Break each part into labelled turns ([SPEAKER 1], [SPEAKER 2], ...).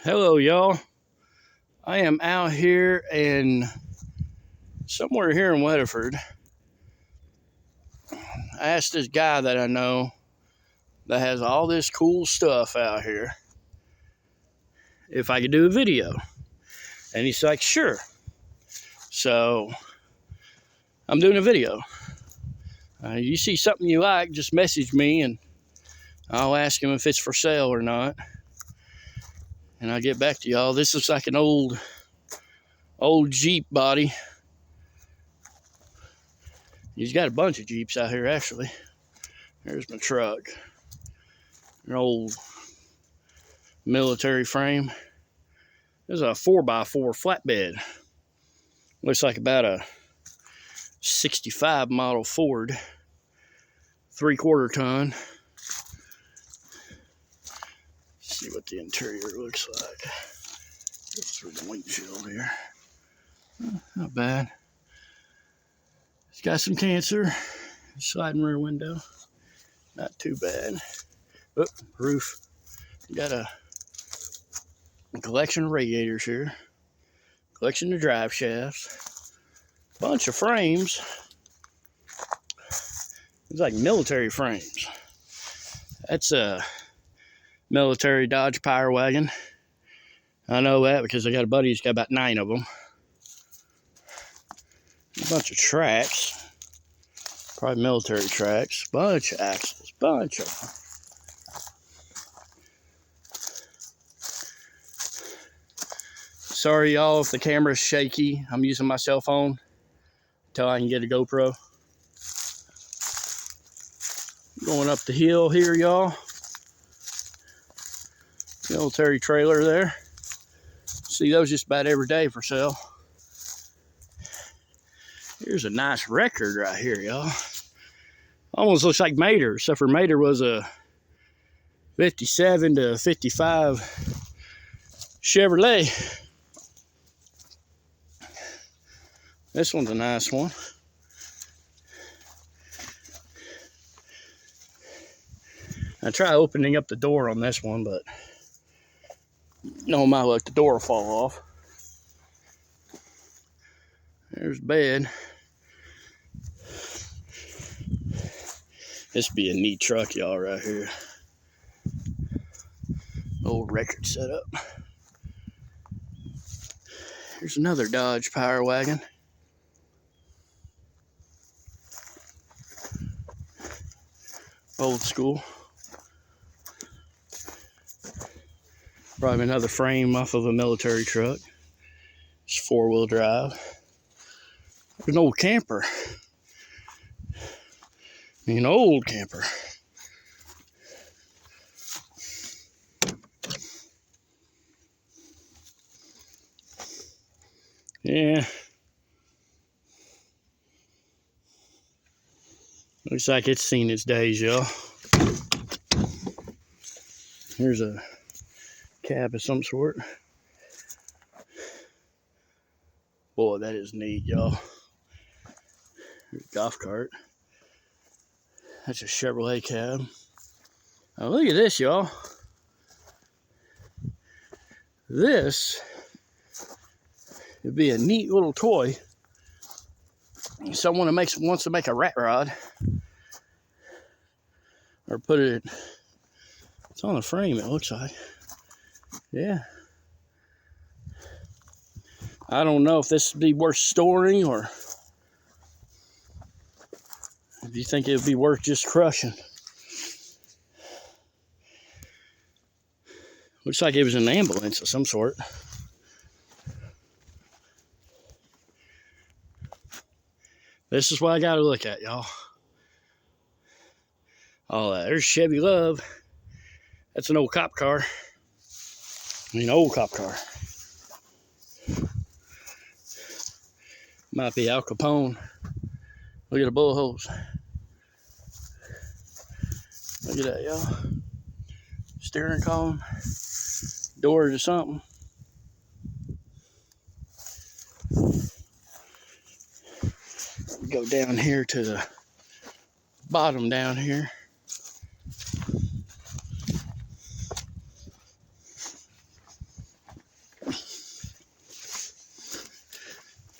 [SPEAKER 1] Hello, y'all. I am out here and somewhere here in Weatherford. I asked this guy that I know that has all this cool stuff out here if I could do a video. And he's like, sure. So I'm doing a video. You see something you like, just message me and I'll ask him if it's for sale or not. And I'll get back to y'all. This looks like an old Jeep body. He's got a bunch of Jeeps out here, actually. There's my truck. An old military frame. This is a 4x4 flatbed. Looks like about a 65 model Ford. 3/4 ton. Let's see what the interior looks like. Go through the windshield here. Not bad. It's got some cancer. Sliding rear window. Not too bad. Oh, roof. Got a collection of radiators here. Collection of drive shafts. Bunch of frames. It's like military frames. That's a military Dodge Power Wagon. I know that because I got a buddy who's got about 9 of them. A bunch of tracks. Probably military tracks. Bunch of axles. Bunch of them. Sorry, y'all, if the camera's shaky. I'm using my cell phone until I can get a GoPro. Going up the hill here, y'all. Military trailer there. See those just about every day for sale. Here's a nice record right here, y'all. Almost looks like Mater, except for Mater was a 57 to 55 Chevrolet. This one's a nice one. I try opening up the door on this one, but no my luck, the door will fall off. There's bed. This would be a neat truck, y'all, right here. Old record setup. Here's another Dodge Power Wagon. Old school. Probably another frame off of a military truck. It's 4-wheel drive. An old camper. An old camper. Yeah. Looks like it's seen its days, y'all. Here's a cab of some sort. Boy, that is neat, y'all. Here's a golf cart. That's a Chevrolet cab. Now look at this, y'all. This would be a neat little toy. Someone who wants to make a rat rod. Or put it... It's on the frame, it looks like. Yeah. I don't know if this would be worth storing or if you think it would be worth just crushing. Looks like it was an ambulance of some sort. This is what I got to look at, y'all. Oh, there's Chevy Love. That's an old cop car. Old cop car. Might be Al Capone. Look at the bullet holes. Look at that, y'all. Steering column. Door to something. We go down here to the bottom down here.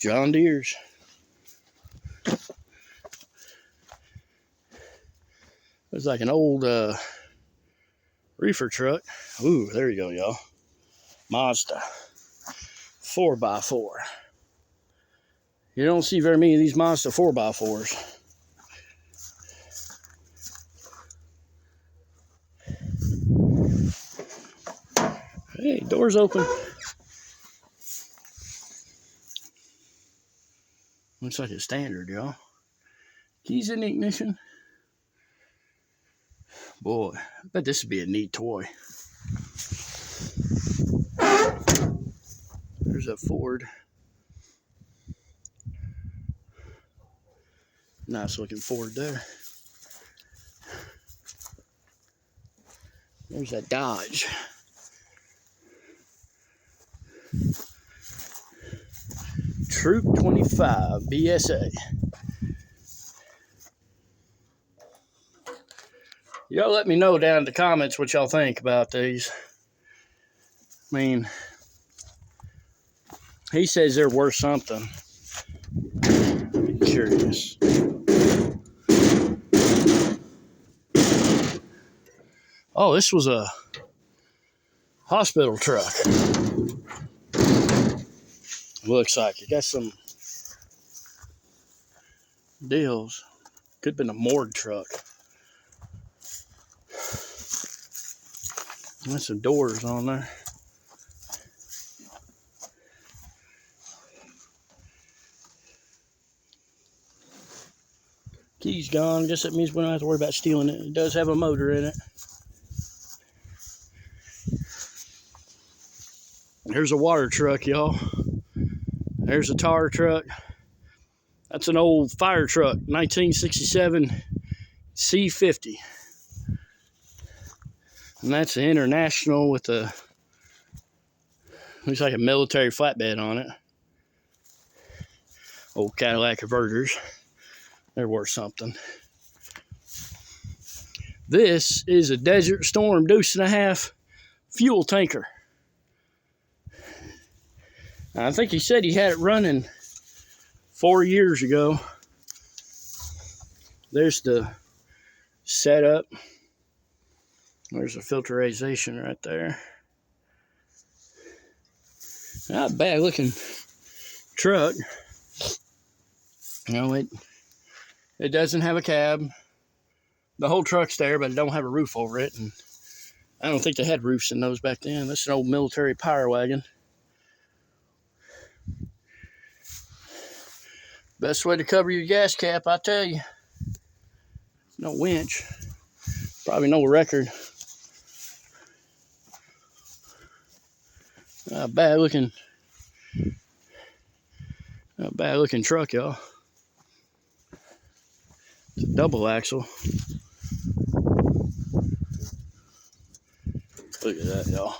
[SPEAKER 1] John Deere's. It's like an old reefer truck. Ooh, there you go, y'all. Mazda 4x4. You don't see very many of these Mazda 4x4s. Hey, door's open. Looks like it's standard, y'all. Keys in the ignition. Boy, I bet this would be a neat toy. There's a Ford. Nice looking Ford there. There's that Dodge. Troop 25 BSA. Y'all let me know down in the comments what y'all think about these. I mean, he says they're worth something. I'm curious. Oh, this was a hospital truck. Looks like it got some deals. Could have been a morgue truck. There's some doors on there. Key's gone. Guess that means we don't have to worry about stealing it. It does have a motor in it. Here's a water truck, y'all. There's a tar truck. That's an old fire truck, 1967 C50. And that's an International with a, looks like a military flatbed on it. Old Cadillac converters. They're worth something. This is a Desert Storm deuce and a half fuel tanker. I think he said he had it running 4 years ago. There's the setup. There's a filterization right there. Not a bad looking truck. You know, it doesn't have a cab. The whole truck's there, but it don't have a roof over it. And I don't think they had roofs in those back then. That's an old military power wagon. Best way to cover your gas cap, I tell you. No winch. Probably no record. Not a bad looking truck, y'all. It's a double axle. Look at that, y'all.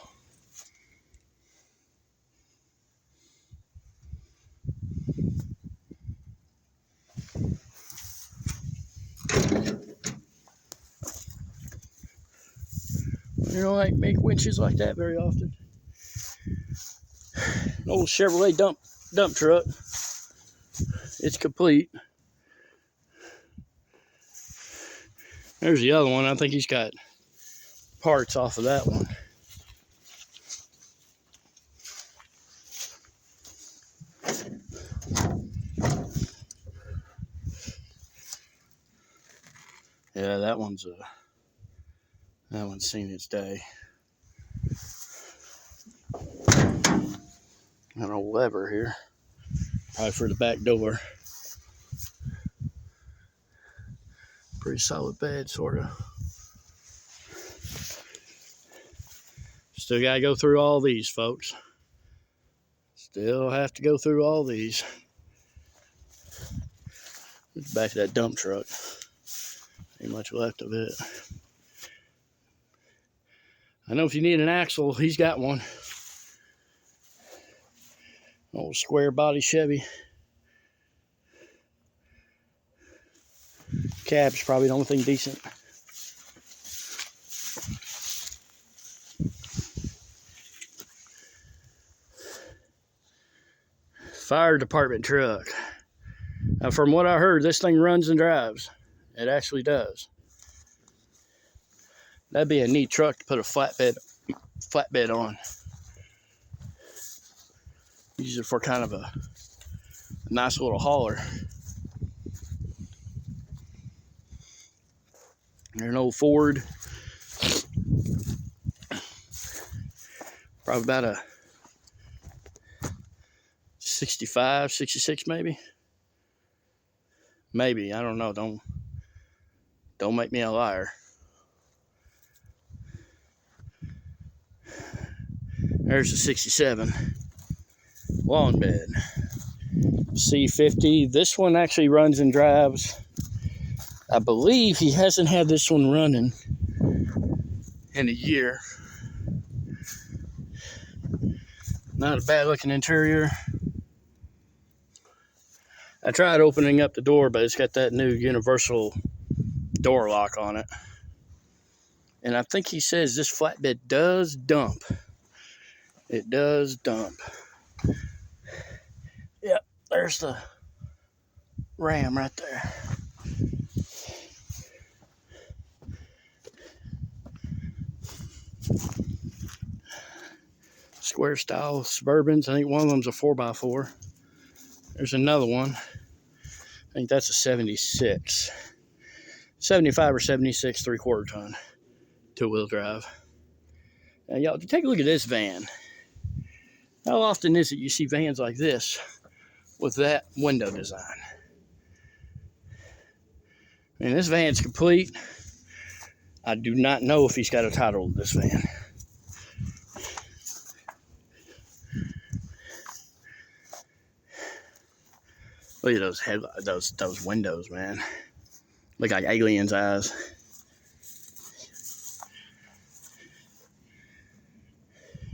[SPEAKER 1] You don't like make winches like that very often. An old Chevrolet dump truck. It's complete. There's the other one. I think he's got parts off of that one. Yeah, that one's seen its day. Got an old lever here, probably for the back door. Pretty solid bed, sort of. Still gotta go through all these, folks. Still have to go through all these. Back to that dump truck. Ain't much left of it. I know if you need an axle, he's got one. Old square body Chevy. Cab's probably the only thing decent. Fire department truck. Now, from what I heard, this thing runs and drives. It actually does. That'd be a neat truck to put a flatbed on. Use it for kind of a nice little hauler. There's an old Ford. Probably about a 65, 66 maybe. Maybe, I don't know. Don't make me a liar. There's a 67 lawn bed. C50. This one actually runs and drives. I believe he hasn't had this one running in a year. Not a bad looking interior. I tried opening up the door, but it's got that new universal door lock on it. And I think he says this flatbed does dump. It does dump. Yep, there's the Ram right there. Square style Suburbans. I think one of them's a 4x4. There's another one. I think that's a 76. 75 or 76 3/4 ton. Two-wheel drive. Now, y'all, take a look at this van. How often is it you see vans like this with that window design? I mean, this van's complete. I do not know if he's got a title to this van. Look at those windows, man. Look like aliens' eyes.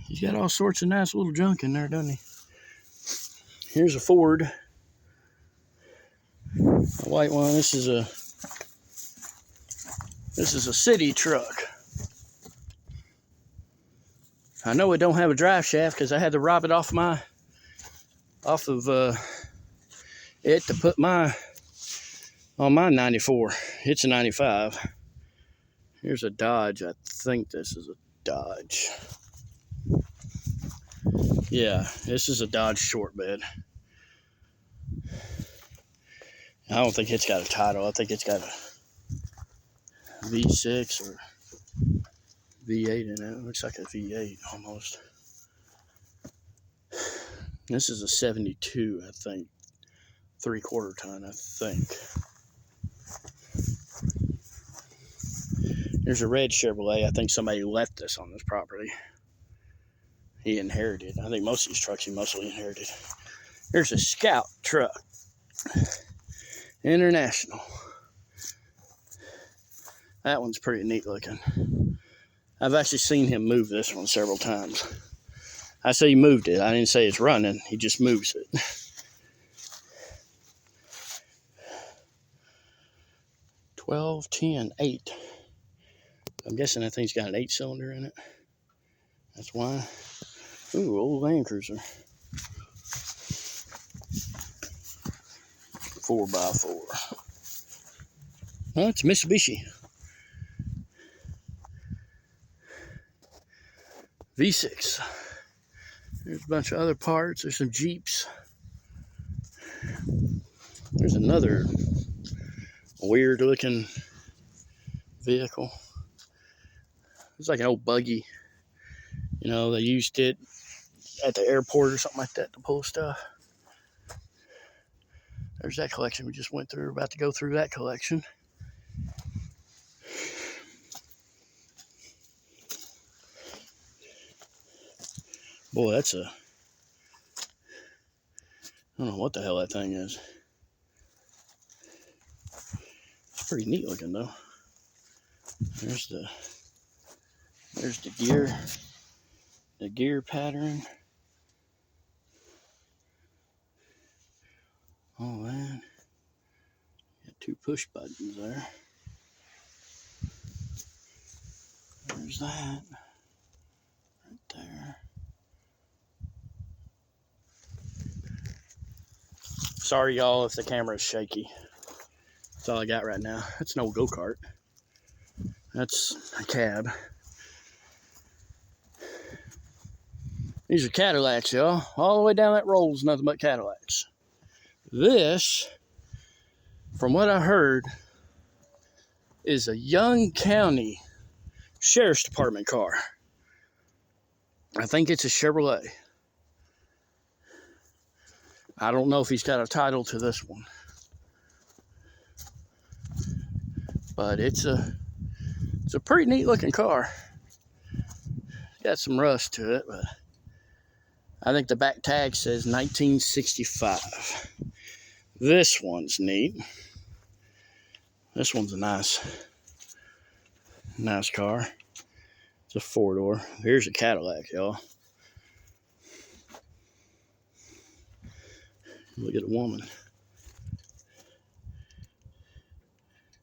[SPEAKER 1] He's got all sorts of nice little junk in there, doesn't he? Here's a Ford. A white one. This is a city truck. I know it don't have a drive shaft because I had to rob it off of it to put on my 94. It's a 95. Here's a Dodge. I think this is a Dodge. Yeah, this is a Dodge short bed. I don't think it's got a title. I think it's got a V6 or V8 in it. It looks like a V8 almost. This is a 72, I think. 3/4 ton, I think. There's a red Chevrolet. I think somebody left this on this property. He inherited. I think most of these trucks he mostly inherited. Here's a Scout truck. International. That one's pretty neat looking. I've actually seen him move this one several times. I say he moved it. I didn't say it's running. He just moves it. 12, 10, 8. I'm guessing that thing's got an 8-cylinder in it. That's why. Ooh, old Land Cruiser. 4x4. Oh, it's Mitsubishi. V6. There's a bunch of other parts. There's some Jeeps. There's another weird looking vehicle. It's like an old buggy. You know, they used it at the airport or something like that to pull stuff. There's that collection we just went through. We're about to go through that collection. Boy, that's I don't know what the hell that thing is. It's pretty neat looking though. There's the gear pattern. Oh man, got 2 push buttons there. There's that right there. Sorry, y'all, if the camera is shaky. That's all I got right now. That's an old go-kart. That's a cab. These are Cadillacs, y'all. All the way down that road is nothing but Cadillacs. This, from what I heard, is a Young County Sheriff's Department car. I think it's a Chevrolet. I don't know if he's got a title to this one. But it's a pretty neat looking car. Got some rust to it, but I think the back tag says 1965. This one's neat. This one's a nice car. It's a 4-door. Here's a Cadillac, y'all. Look at the woman.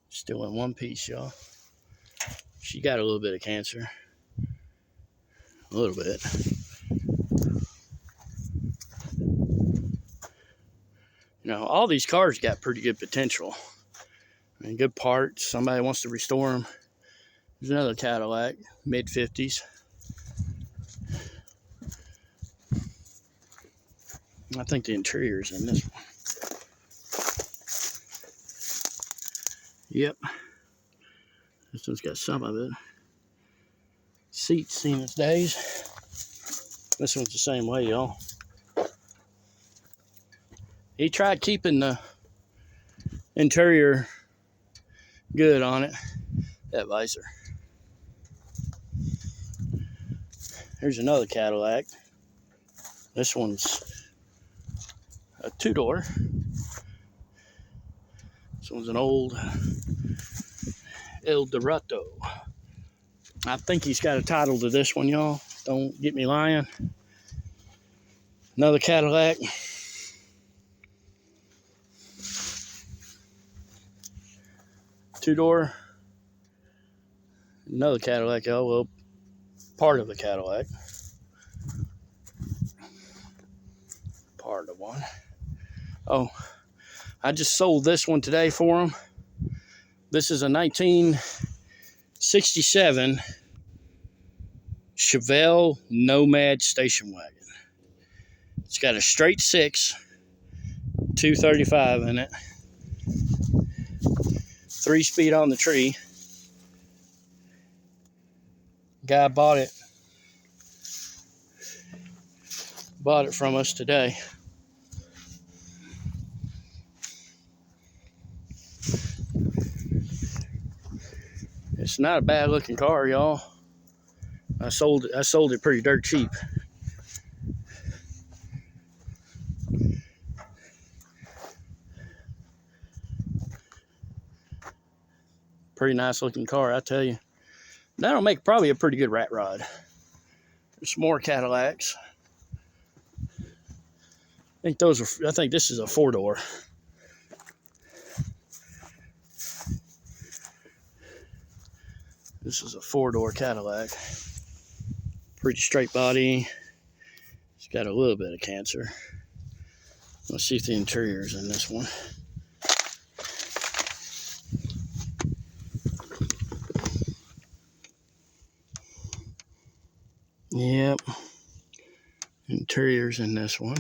[SPEAKER 1] Still in one piece, y'all. She got a little bit of cancer. A little bit. You know, all these cars got pretty good potential. I mean, good parts. Somebody wants to restore them. There's another Cadillac, mid-50s. I think the interior is in this one. Yep. This one's got some of it. Seats seen its days. This one's the same way, y'all. He tried keeping the interior good on it. That visor. Here's another Cadillac. This one's a 2-door. This one's an old El Dorado. I think he's got a title to this one, y'all. Don't get me lying. Another Cadillac. Two-door. Another Cadillac, y'all. Well, part of the Cadillac. Part of one. Oh, I just sold this one today for him. This is a 1967 Chevelle Nomad station wagon. It's got a straight 6, 235 in it, 3-speed on the tree. Guy bought it from us today. It's not a bad looking car, y'all. I sold it pretty dirt cheap. Pretty nice looking car, I tell you. That'll make probably a pretty good rat rod. There's some more Cadillacs. I think this is a 4-door. This is a 4-door Cadillac. Pretty straight body. It's got a little bit of cancer. Let's see if the interior is in this one. Yep. Interior's in this one.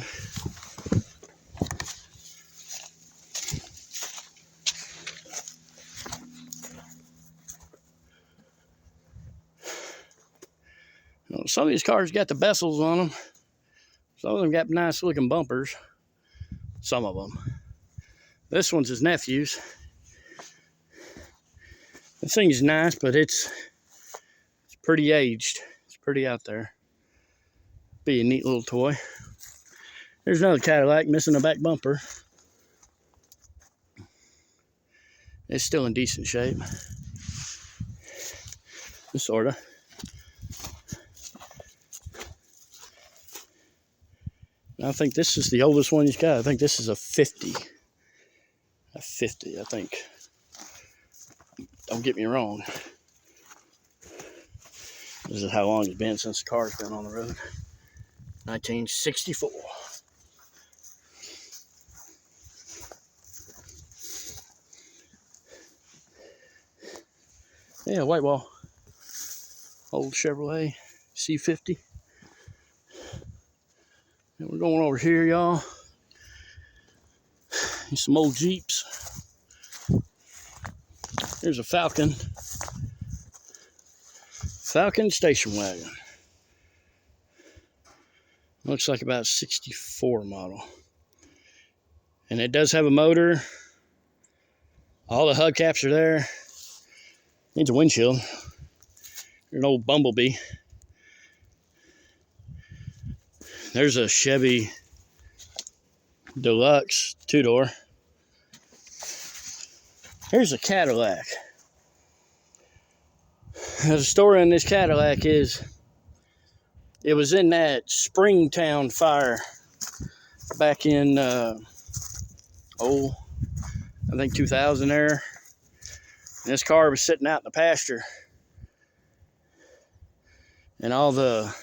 [SPEAKER 1] Some of these cars got the bezels on them. Some of them got nice looking bumpers. Some of them. This one's his nephew's. This thing's nice, but it's pretty aged. It's pretty out there. Be a neat little toy. There's another Cadillac missing a back bumper. It's still in decent shape. Sorta. I think this is the oldest one he's got. I think this is a 50. A 50, I think. Don't get me wrong. This is how long it's been since the car's been on the road. 1964. Yeah, white wall. Old Chevrolet C50. And we're going over here, y'all. Some old Jeeps. There's a Falcon station wagon. Looks like about 64 model. And it does have a motor. All the hubcaps are there. Needs a windshield. An old Bumblebee. There's a Chevy Deluxe 2-door. Here's a Cadillac. The story on this Cadillac is it was in that Springtown fire back in I think 2000 there. And this car was sitting out in the pasture, and all the